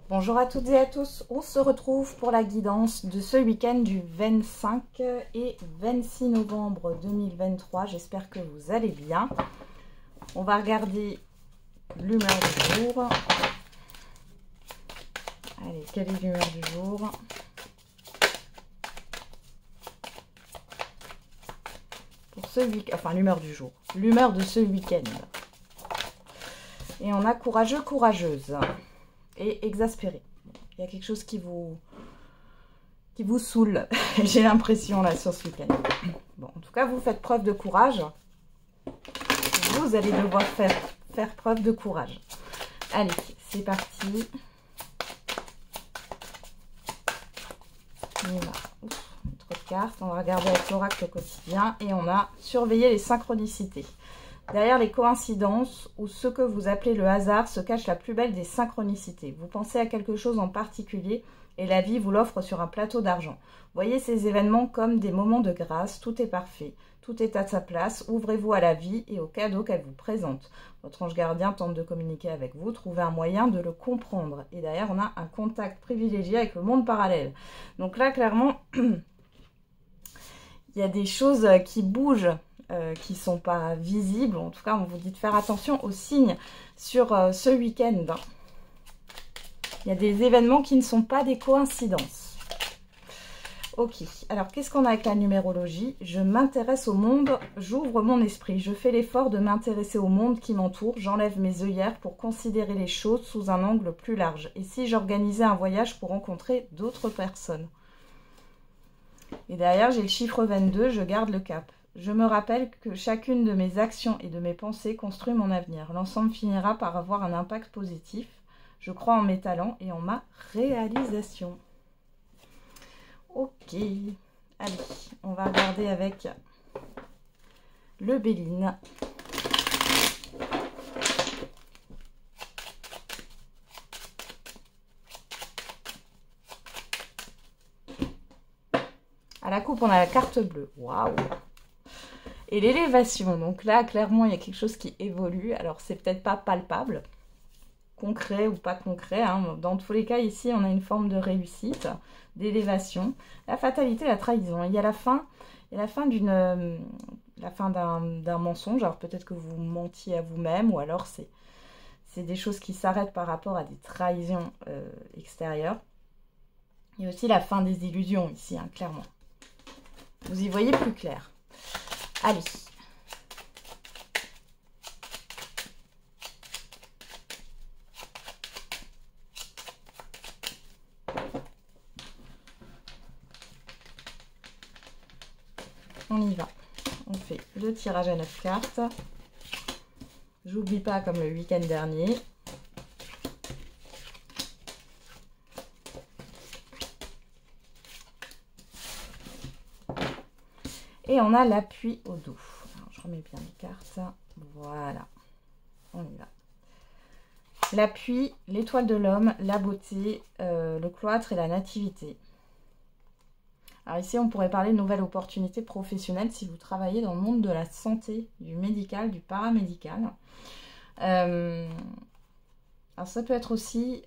Bonjour à toutes et à tous, on se retrouve pour la guidance de ce week-end du 25 et 26 novembre 2023. J'espère que vous allez bien. On va regarder l'humeur du jour. Allez, quelle est l'humeur du jour? Pour ce week-end, enfin l'humeur du jour, l'humeur de ce week-end. Et on a courageux, courageuse et exaspéré. Il y a quelque chose qui vous saoule, j'ai l'impression là sur ce week-end. Bon, en tout cas, vous faites preuve de courage. Vous allez devoir faire preuve de courage. Allez, c'est parti. On y va. Ouf, trop de cartes. On va regarder avec l'oracle au quotidien. Et on a surveillé les synchronicités. Derrière les coïncidences ou ce que vous appelez le hasard se cache la plus belle des synchronicités. Vous pensez à quelque chose en particulier et la vie vous l'offre sur un plateau d'argent. Voyez ces événements comme des moments de grâce, tout est parfait, tout est à sa place, ouvrez-vous à la vie et aux cadeaux qu'elle vous présente. Votre ange gardien tente de communiquer avec vous, trouvez un moyen de le comprendre. Et derrière, on a un contact privilégié avec le monde parallèle. Donc là, clairement, il y a des choses qui bougent. Qui ne sont pas visibles. En tout cas, on vous dit de faire attention aux signes sur ce week-end. Il y a des événements qui ne sont pas des coïncidences. Ok, alors qu'est-ce qu'on a avec la numérologie? Je m'intéresse au monde, j'ouvre mon esprit. Je fais l'effort de m'intéresser au monde qui m'entoure. J'enlève mes œillères pour considérer les choses sous un angle plus large. Et si j'organisais un voyage pour rencontrer d'autres personnes? Et derrière, j'ai le chiffre 22, je garde le cap. Je me rappelle que chacune de mes actions et de mes pensées construit mon avenir. L'ensemble finira par avoir un impact positif. Je crois en mes talents et en ma réalisation. Ok. Allez, on va regarder avec le Béline. À la coupe, on a la carte bleue. Waouh! Et l'élévation, donc là, clairement, il y a quelque chose qui évolue. Alors, c'est peut-être pas palpable, concret ou pas concret. Hein. Dans tous les cas, ici, on a une forme de réussite, d'élévation. La fatalité, la trahison. Il y a la fin d'un mensonge. Alors, peut-être que vous mentiez à vous-même, ou alors c'est des choses qui s'arrêtent par rapport à des trahisons extérieures. Il y a aussi la fin des illusions, ici, hein, clairement. Vous y voyez plus clair. Allez. On y va. On fait le tirage à 9 cartes. J'oublie pas comme le week-end dernier. Et on a l'appui au dos. Alors, je remets bien les cartes. Voilà. On y va. L'appui, l'étoile de l'homme, la beauté, le cloître et la nativité. Alors ici, on pourrait parler de nouvelles opportunités professionnelles si vous travaillez dans le monde de la santé, du médical, du paramédical. Alors ça peut être aussi,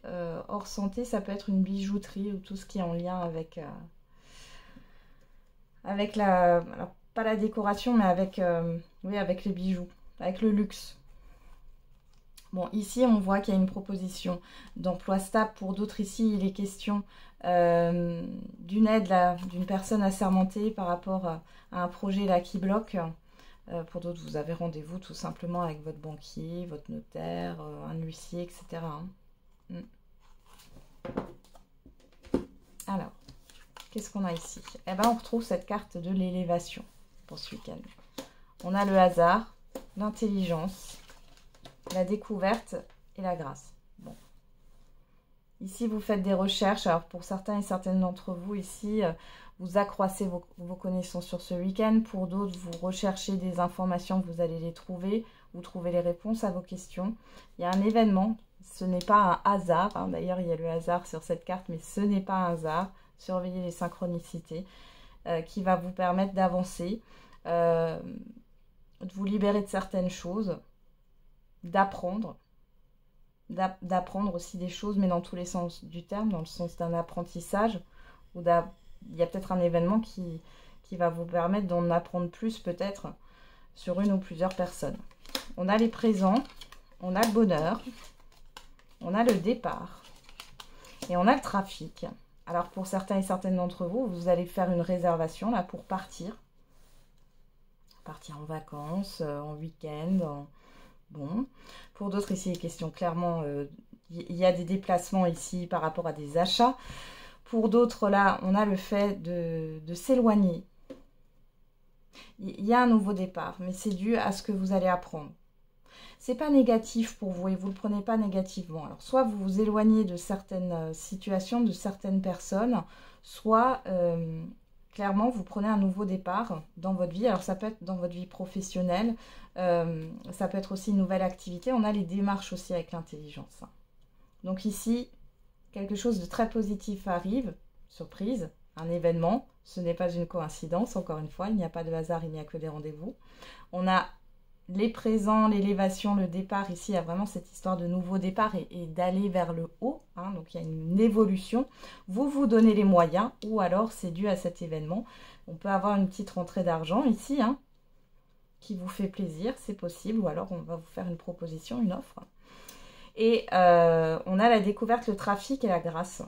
hors santé, ça peut être une bijouterie ou tout ce qui est en lien avec la... Alors, pas la décoration, mais avec, oui, avec les bijoux, avec le luxe. Bon, ici, on voit qu'il y a une proposition d'emploi stable. Pour d'autres, ici, il est question d'une aide, d'une personne assermentée par rapport à un projet là qui bloque. Pour d'autres, vous avez rendez-vous tout simplement avec votre banquier, votre notaire, un huissier, etc. Hein. Alors, qu'est-ce qu'on a ici? Eh bien, on retrouve cette carte de l'élévation pour ce week-end. On a le hasard, l'intelligence, la découverte et la grâce. Bon. Ici, vous faites des recherches. Alors, pour certains et certaines d'entre vous, ici, vous accroissez vos connaissances sur ce week-end. Pour d'autres, vous recherchez des informations, vous allez les trouver. Vous trouvez les réponses à vos questions. Il y a un événement. Ce n'est pas un hasard. Hein. D'ailleurs, il y a le hasard sur cette carte, mais ce n'est pas un hasard. Surveillez les synchronicités qui va vous permettre d'avancer, de vous libérer de certaines choses, d'apprendre. d'apprendre aussi des choses, mais dans tous les sens du terme, dans le sens d'un apprentissage, ou il y a peut-être un événement qui va vous permettre d'en apprendre plus peut-être sur une ou plusieurs personnes. On a les présents, on a le bonheur, on a le départ et on a le trafic. Alors pour certains et certaines d'entre vous, vous allez faire une réservation là pour partir en vacances, en week-end. Bon, pour d'autres ici, les questions clairement, il y a des déplacements ici par rapport à des achats. Pour d'autres là, on a le fait de s'éloigner. Il y a un nouveau départ, mais c'est dû à ce que vous allez apprendre. C'est pas négatif pour vous et vous ne le prenez pas négativement. Alors, soit vous vous éloignez de certaines situations, de certaines personnes, soit clairement vous prenez un nouveau départ dans votre vie. Alors, ça peut être dans votre vie professionnelle, ça peut être aussi une nouvelle activité. On a les démarches aussi avec l'intelligence. Donc ici, quelque chose de très positif arrive, surprise, un événement. Ce n'est pas une coïncidence, encore une fois, il n'y a pas de hasard, il n'y a que des rendez-vous. On a les présents, l'élévation, le départ. Ici, il y a vraiment cette histoire de nouveau départ et d'aller vers le haut. Hein, donc, il y a une évolution. Vous vous donnez les moyens ou alors c'est dû à cet événement. On peut avoir une petite rentrée d'argent ici hein, qui vous fait plaisir, c'est possible. Ou alors, on va vous faire une proposition, une offre. Et on a la découverte, le trafic et la grâce.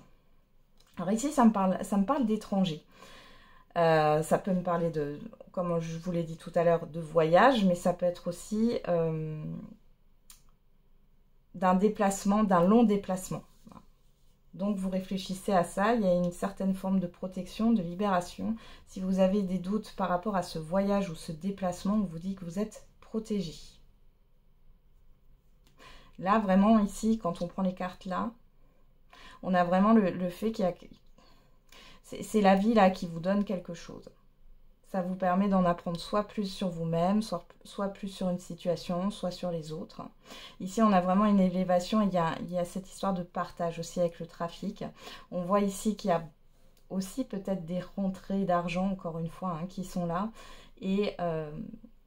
Alors ici, ça me parle d'étrangers. Ça peut me parler de, comme je vous l'ai dit tout à l'heure, de voyage, mais ça peut être aussi d'un déplacement, d'un long déplacement. Donc vous réfléchissez à ça, il y a une certaine forme de protection, de libération. Si vous avez des doutes par rapport à ce voyage ou ce déplacement, on vous dit que vous êtes protégé. Là, vraiment, ici, quand on prend les cartes là, on a vraiment le fait qu'il y a... C'est la vie là qui vous donne quelque chose. Ça vous permet d'en apprendre soit plus sur vous-même, soit plus sur une situation, soit sur les autres. Ici, on a vraiment une élévation. Il y a cette histoire de partage aussi avec le trafic. On voit ici qu'il y a aussi peut-être des rentrées d'argent, encore une fois, hein, qui sont là. Et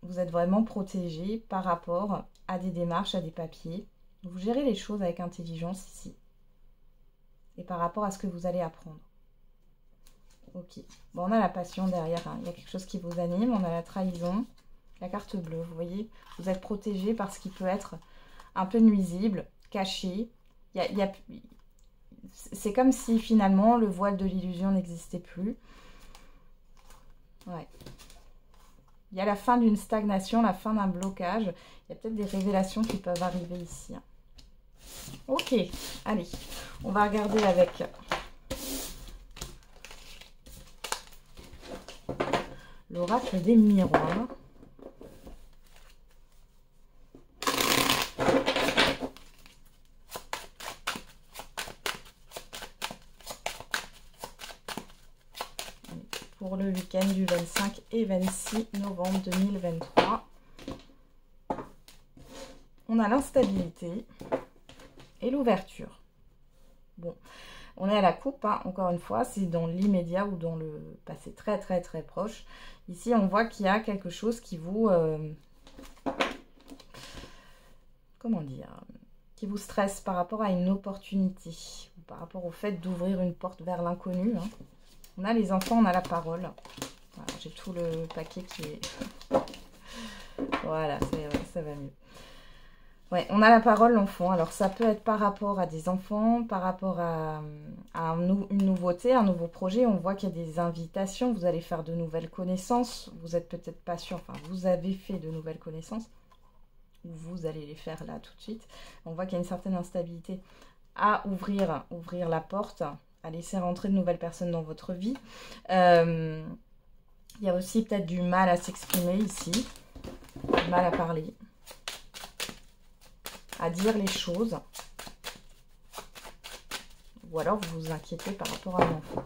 vous êtes vraiment protégé par rapport à des démarches, à des papiers. Vous gérez les choses avec intelligence ici. Et par rapport à ce que vous allez apprendre. Ok. Bon, on a la passion derrière. Hein. Il y a quelque chose qui vous anime. On a la trahison. La carte bleue, vous voyez. Vous êtes protégé par ce qui peut être un peu nuisible, caché. C'est comme si finalement le voile de l'illusion n'existait plus. Ouais. Il y a la fin d'une stagnation, la fin d'un blocage. Il y a peut-être des révélations qui peuvent arriver ici. Hein. Ok. Allez. On va regarder avec... l'oracle des miroirs. Pour le week-end du 25 et 26 novembre 2023. On a l'instabilité et l'ouverture. Bon, on est à la coupe, hein, encore une fois, c'est dans l'immédiat ou dans le passé très très très proche. Ici, on voit qu'il y a quelque chose qui vous... comment dire, qui vous stresse par rapport à une opportunité, ou par rapport au fait d'ouvrir une porte vers l'inconnu. Hein. On a les enfants, on a la parole. Voilà, j'ai tout le paquet qui est... voilà, ça va mieux. Ouais, on a la parole, l'enfant. Alors, ça peut être par rapport à des enfants, par rapport à une nouveauté, un nouveau projet. On voit qu'il y a des invitations. Vous allez faire de nouvelles connaissances. Vous n'êtes peut-être pas sûr. Enfin, vous avez fait de nouvelles connaissances. Ou vous allez les faire là tout de suite. On voit qu'il y a une certaine instabilité à ouvrir la porte, à laisser rentrer de nouvelles personnes dans votre vie. Il y a aussi peut-être du mal à s'exprimer ici. Du mal à parler. À dire les choses, ou alors vous vous inquiétez par rapport à l'enfant.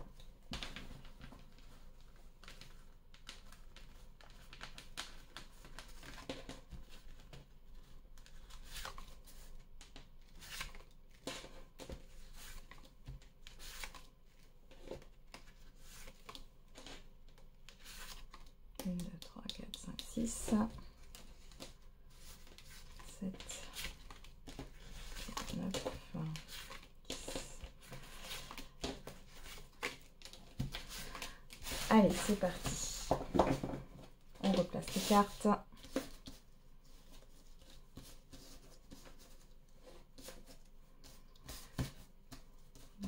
Un, 2, 3, 4, 5, 6, 7, 9, Allez, c'est parti. On replace les cartes.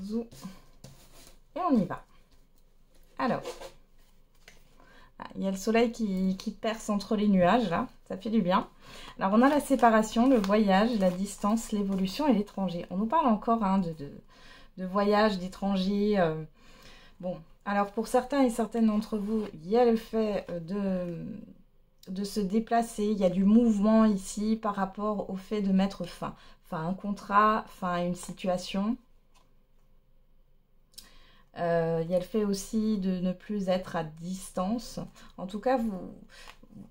Zou. Et on y va. Alors, il y a le soleil qui perce entre les nuages, là. Ça fait du bien. Alors, on a la séparation, le voyage, la distance, l'évolution et l'étranger. On nous parle encore hein, de voyage, d'étranger. Bon, alors pour certains et certaines d'entre vous, il y a le fait de se déplacer. Il y a du mouvement ici par rapport au fait de mettre fin. Fin à un contrat, fin à une situation. Il y a le fait aussi de ne plus être à distance. En tout cas,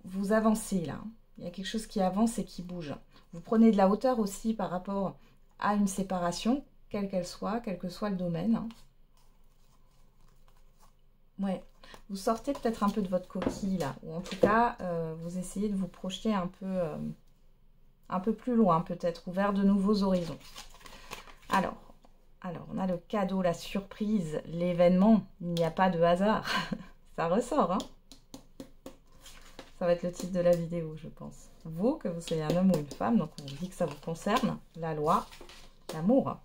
vous avancez là. Il y a quelque chose qui avance et qui bouge. Vous prenez de la hauteur aussi par rapport à une séparation, quelle qu'elle soit, quel que soit le domaine. Ouais, vous sortez peut-être un peu de votre coquille là. Ou en tout cas, vous essayez de vous projeter un peu plus loin peut-être, ou vers de nouveaux horizons. Alors, on a le cadeau, la surprise, l'événement. Il n'y a pas de hasard. Ça ressort, hein. Ça va être le titre de la vidéo, je pense. Vous, que vous soyez un homme ou une femme, donc on vous dit que ça vous concerne, la loi, l'amour.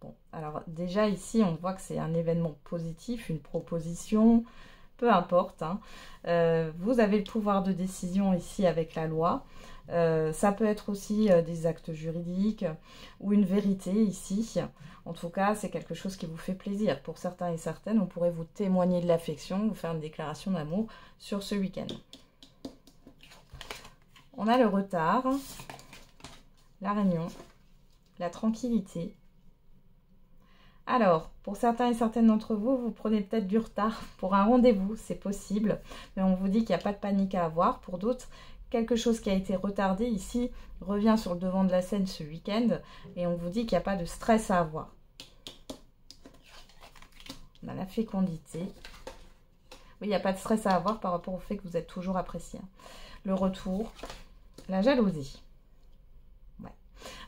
Bon, alors déjà ici, on voit que c'est un événement positif, une proposition, peu importe. Hein. Vous avez le pouvoir de décision ici avec la loi. Ça peut être aussi des actes juridiques ou une vérité ici. En tout cas, c'est quelque chose qui vous fait plaisir. Pour certains et certaines, on pourrait vous témoigner de l'affection, vous faire une déclaration d'amour sur ce week-end. On a le retard, la réunion, la tranquillité. Alors, pour certains et certaines d'entre vous, vous prenez peut-être du retard pour un rendez-vous, c'est possible. Mais on vous dit qu'il n'y a pas de panique à avoir. Pour d'autres, quelque chose qui a été retardé ici revient sur le devant de la scène ce week-end. Et on vous dit qu'il n'y a pas de stress à avoir. On a la fécondité. Oui, il n'y a pas de stress à avoir par rapport au fait que vous êtes toujours apprécié. Le retour, la jalousie. Ouais.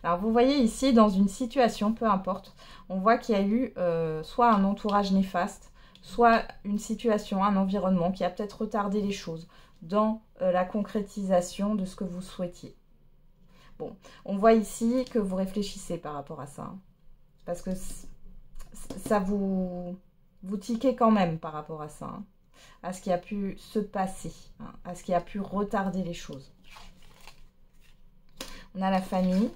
Alors, vous voyez ici, dans une situation, peu importe, on voit qu'il y a eu soit un entourage néfaste, soit une situation, un environnement qui a peut-être retardé les choses dans la concrétisation de ce que vous souhaitiez. Bon, on voit ici que vous réfléchissez par rapport à ça. Hein, parce que ça vous tiquez quand même par rapport à ça. Hein, à ce qui a pu se passer. Hein, à ce qui a pu retarder les choses. On a la famille,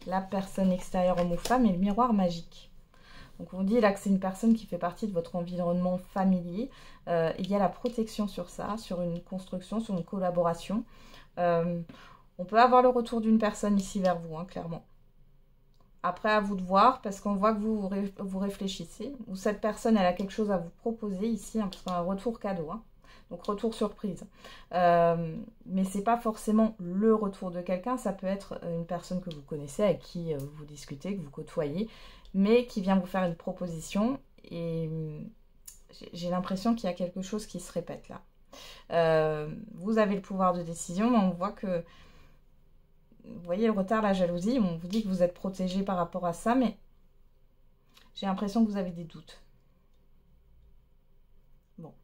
la personne extérieure homme ou femme et le miroir magique. Donc on dit là que c'est une personne qui fait partie de votre environnement familier. Il y a la protection sur ça, sur une construction, sur une collaboration. On peut avoir le retour d'une personne ici vers vous, hein, clairement. Après, à vous de voir, parce qu'on voit que vous réfléchissez. Ou cette personne, elle a quelque chose à vous proposer ici, hein, parce qu'on a un retour cadeau. Hein. Donc, retour surprise. Mais ce n'est pas forcément le retour de quelqu'un. Ça peut être une personne que vous connaissez, avec qui vous discutez, que vous côtoyez, mais qui vient vous faire une proposition. Et j'ai l'impression qu'il y a quelque chose qui se répète là. Vous avez le pouvoir de décision, mais on voit que... Vous voyez le retard, la jalousie, on vous dit que vous êtes protégé par rapport à ça, mais j'ai l'impression que vous avez des doutes. Bon.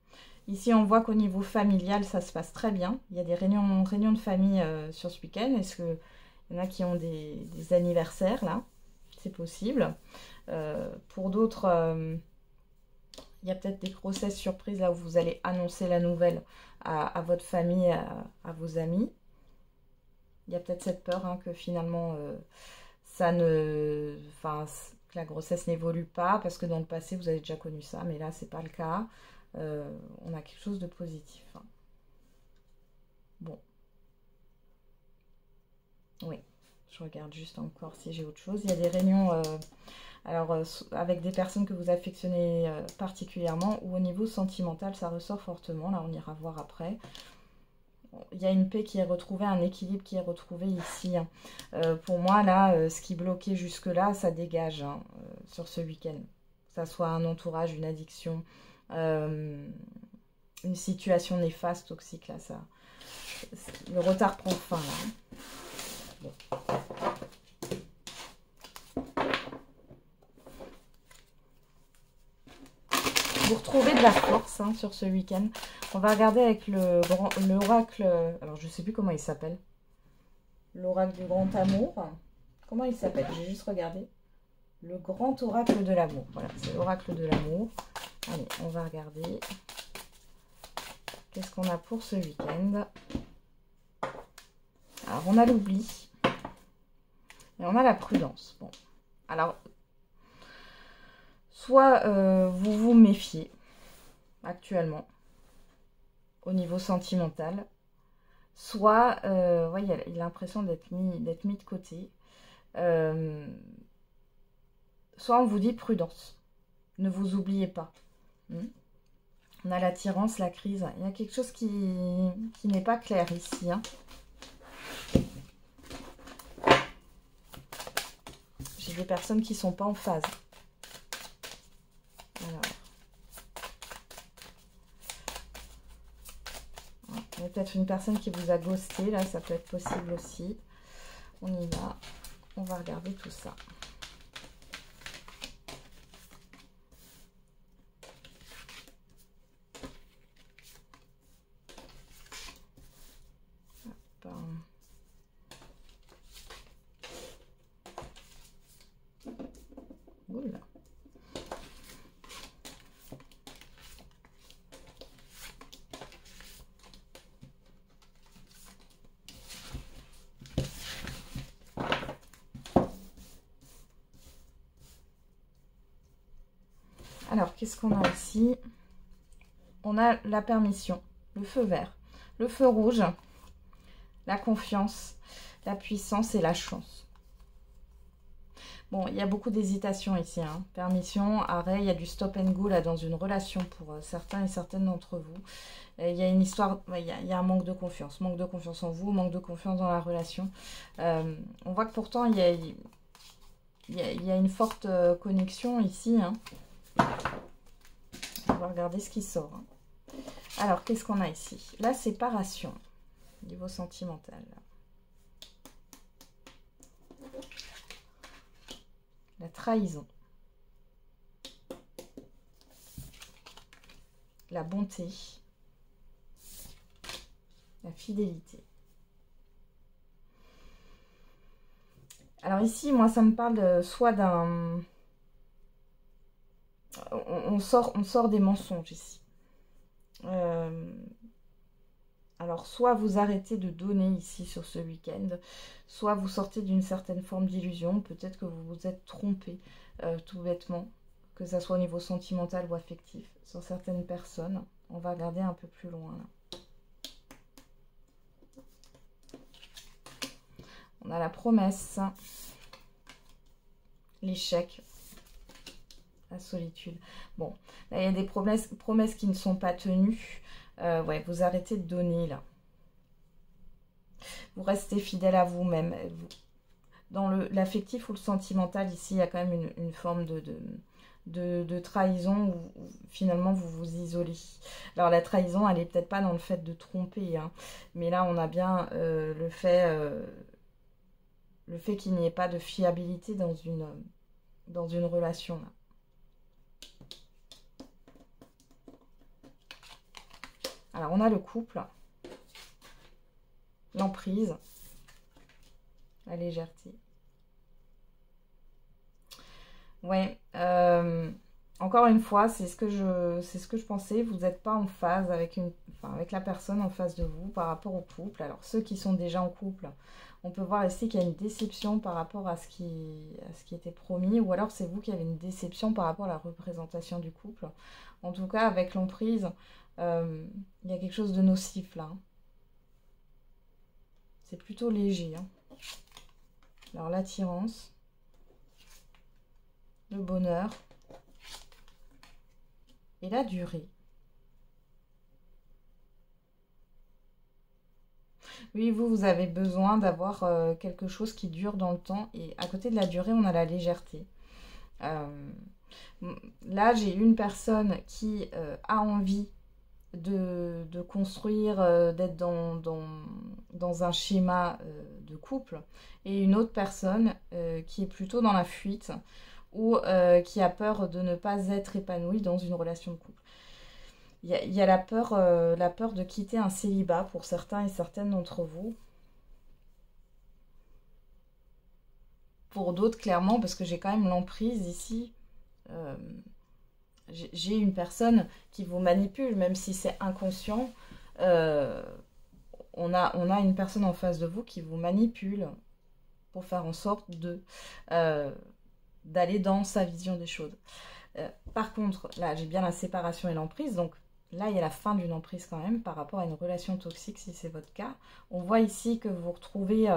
Ici, on voit qu'au niveau familial, ça se passe très bien. Il y a des réunions de famille sur ce week-end. Est-ce qu'il y en a qui ont des anniversaires, là? C'est possible. Pour d'autres, il y a peut-être des grossesses surprises, là où vous allez annoncer la nouvelle à votre famille, à vos amis. Il y a peut-être cette peur hein, que finalement, que la grossesse n'évolue pas, parce que dans le passé, vous avez déjà connu ça, mais là, c'est pas le cas. On a quelque chose de positif. Hein. Bon. Oui, je regarde juste encore si j'ai autre chose. Il y a des réunions avec des personnes que vous affectionnez particulièrement, ou au niveau sentimental, ça ressort fortement. Là, on ira voir après. Il y a une paix qui est retrouvée, un équilibre qui est retrouvé ici. Hein. Pour moi, là, ce qui bloquait jusque-là, ça dégage hein, sur ce week-end. Que ça soit un entourage, une addiction, une situation néfaste, toxique, là, le retard prend fin, là. Bon. vous retrouvez de la force hein, sur ce week-end. On va regarder avec l'oracle, alors je ne sais plus comment il s'appelle. L'oracle du grand amour. Comment il s'appelle? J'ai juste regardé. Le grand oracle de l'amour. Voilà, c'est l'oracle de l'amour. Allez, on va regarder. Qu'est-ce qu'on a pour ce week-end? Alors, on a l'oubli. Et on a la prudence. Bon, alors, soit vous vous méfiez actuellement au niveau sentimental, soit ouais, il a l'impression d'être mis de côté. Soit on vous dit prudence. Ne vous oubliez pas. On a l'attirance, la crise. Il y a quelque chose qui n'est pas clair ici. Hein. J'ai des personnes qui ne sont pas en phase. Alors. Il y a peut-être une personne qui vous a ghosté. Là, ça peut être possible aussi. On y va. On va regarder tout ça. Oula. Alors, qu'est-ce qu'on a ici? On a la permission, le feu vert, le feu rouge, la confiance, la puissance et la chance. Bon, il y a beaucoup d'hésitation ici. Hein. Permission, arrêt, il y a du stop and go là dans une relation pour certains et certaines d'entre vous. Il y a une histoire, il y a un manque de confiance en vous, manque de confiance dans la relation. On voit que pourtant il y a une forte connexion ici. Hein. On va regarder ce qui sort. Hein. Alors, qu'est-ce qu'on a ici? La séparation, niveau sentimental. La trahison. La bonté. La fidélité. Alors ici, moi, ça me parle soit d'un... On sort des mensonges ici. Alors, soit vous arrêtez de donner ici sur ce week-end, soit vous sortez d'une certaine forme d'illusion. Peut-être que vous vous êtes trompé tout bêtement, que ça soit au niveau sentimental ou affectif, sur certaines personnes. On va regarder un peu plus loin là. On a la promesse, l'échec, la solitude. Bon, là il y a des promesses qui ne sont pas tenues. Ouais, vous arrêtez de donner là. Vous restez fidèle à vous-même. Dans l'affectif ou le sentimental, ici, il y a quand même une forme de trahison où finalement vous vous isolez. Alors la trahison, elle n'est peut-être pas dans le fait de tromper, hein, mais là on a bien le fait qu'il n'y ait pas de fiabilité dans une relation là. Alors, on a le couple, l'emprise, la légèreté. Ouais, encore une fois, c'est ce que je pensais. Vous n'êtes pas en phase avec la personne en face de vous par rapport au couple. Alors, ceux qui sont déjà en couple, on peut voir ici qu'il y a une déception par rapport à ce qui était promis. Ou alors, c'est vous qui avez une déception par rapport à la représentation du couple. En tout cas, avec l'emprise... il y a quelque chose de nocif là. C'est plutôt léger. Hein. Alors l'attirance, le bonheur et la durée. Oui, vous avez besoin d'avoir quelque chose qui dure dans le temps. Et à côté de la durée, on a la légèreté. Là, j'ai une personne qui a envie de construire, d'être dans un schéma de couple, et une autre personne qui est plutôt dans la fuite, ou qui a peur de ne pas être épanoui dans une relation de couple. Il y a la peur de quitter un célibat pour certains et certaines d'entre vous. Pour d'autres, clairement, parce que j'ai quand même l'emprise ici. J'ai une personne qui vous manipule, même si c'est inconscient. On a une personne en face de vous qui vous manipule pour faire en sorte d'aller dans sa vision des choses. Par contre, là, j'ai bien la séparation et l'emprise, donc là, il y a la fin d'une emprise quand même par rapport à une relation toxique, si c'est votre cas. On voit ici que vous retrouvez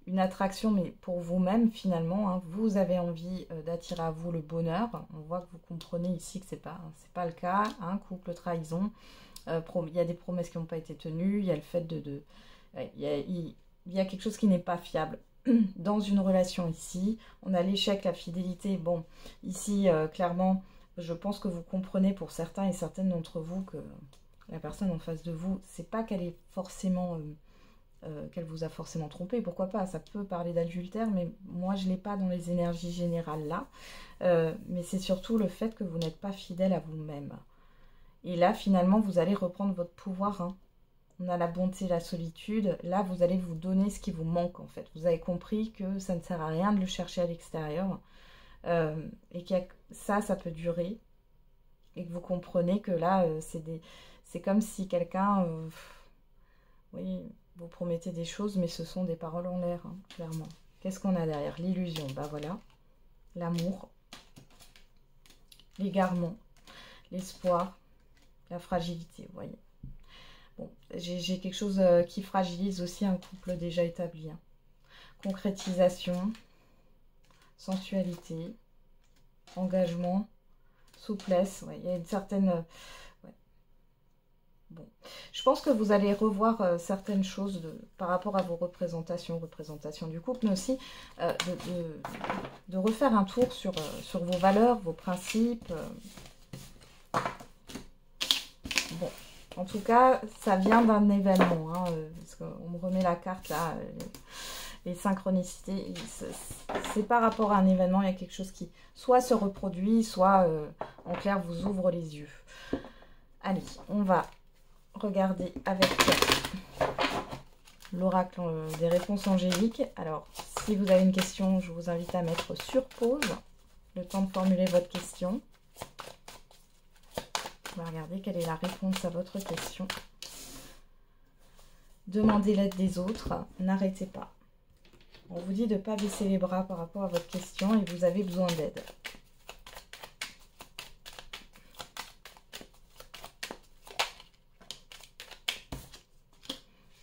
une attraction, mais pour vous-même, finalement. Hein, vous avez envie d'attirer à vous le bonheur. On voit que vous comprenez ici que c'est pas le cas. Hein, couple, trahison. Il y a des promesses qui n'ont pas été tenues. Il y a le fait il y a quelque chose qui n'est pas fiable dans une relation ici. On a l'échec, la fidélité. Bon, ici, clairement, je pense que vous comprenez pour certains et certaines d'entre vous que la personne en face de vous, c'est pas qu'elle est forcément... qu'elle vous a forcément trompé, pourquoi pas, ça peut parler d'adultère, mais moi je ne l'ai pas dans les énergies générales là, mais c'est surtout le fait que vous n'êtes pas fidèle à vous-même. Et là finalement vous allez reprendre votre pouvoir, hein. On a la bonté, la solitude, là vous allez vous donner ce qui vous manque en fait. Vous avez compris que ça ne sert à rien de le chercher à l'extérieur, et que ça peut durer, et que vous comprenez que là c'est comme si quelqu'un, oui, vous promettez des choses, mais ce sont des paroles en l'air, hein, clairement. Qu'est-ce qu'on a derrière? L'illusion, bah voilà. L'amour, l'égarement, l'espoir, la fragilité, vous voyez. Bon, j'ai quelque chose qui fragilise aussi un couple déjà établi. Hein. Concrétisation, sensualité, engagement, souplesse. Ouais, il y a une certaine... Bon, je pense que vous allez revoir certaines choses par rapport à vos représentations du couple, mais aussi de refaire un tour sur vos valeurs, vos principes. Bon, en tout cas, ça vient d'un événement, hein, parce qu'on me remet la carte là, les synchronicités, c'est par rapport à un événement, il y a quelque chose qui soit se reproduit, soit en clair vous ouvre les yeux. Allez, on va... Regardez avec l'oracle des réponses angéliques. Alors, si vous avez une question, je vous invite à mettre sur pause, le temps de formuler votre question. On va regarder quelle est la réponse à votre question. Demandez l'aide des autres, n'arrêtez pas. On vous dit de ne pas baisser les bras par rapport à votre question et vous avez besoin d'aide.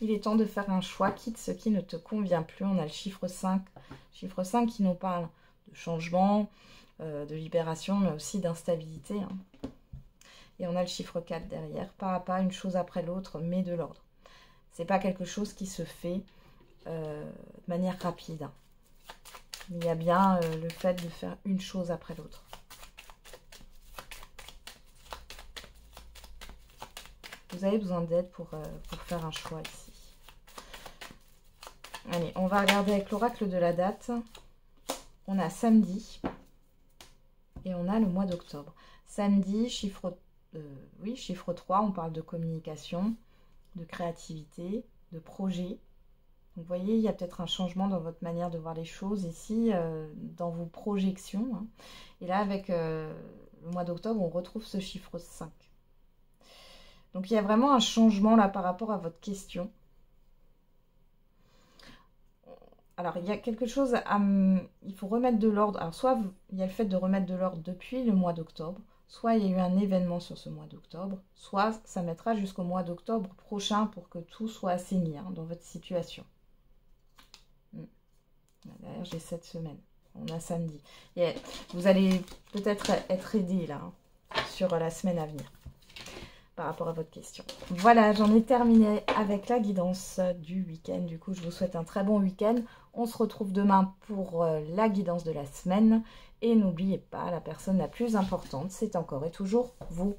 Il est temps de faire un choix, quitte ce qui ne te convient plus. On a le chiffre 5. Chiffre 5 qui nous parle de changement, de libération, mais aussi d'instabilité. Hein. Et on a le chiffre 4 derrière. Pas à pas, une chose après l'autre, mais de l'ordre. C'est pas quelque chose qui se fait de manière rapide. Hein. Il y a bien le fait de faire une chose après l'autre. Vous avez besoin d'aide pour faire un choix ici. Allez, on va regarder avec l'oracle de la date. On a samedi et on a le mois d'octobre. Samedi, chiffre 3, on parle de communication, de créativité, de projet. Donc, vous voyez, il y a peut-être un changement dans votre manière de voir les choses ici, dans vos projections. Hein. Et là, avec le mois d'octobre, on retrouve ce chiffre 5. Donc, il y a vraiment un changement là par rapport à votre question. Alors, il y a quelque chose, il faut remettre de l'ordre. Alors, soit il y a le fait de remettre de l'ordre depuis le mois d'octobre, soit il y a eu un événement sur ce mois d'octobre, soit ça mettra jusqu'au mois d'octobre prochain pour que tout soit assaini hein, dans votre situation. D'ailleurs, j'ai 7 semaines. On a samedi. Et vous allez peut-être être aidé là, hein, sur la semaine à venir. Par rapport à votre question. Voilà, j'en ai terminé avec la guidance du week-end. Du coup, je vous souhaite un très bon week-end. On se retrouve demain pour la guidance de la semaine. Et n'oubliez pas, la personne la plus importante, c'est encore et toujours vous.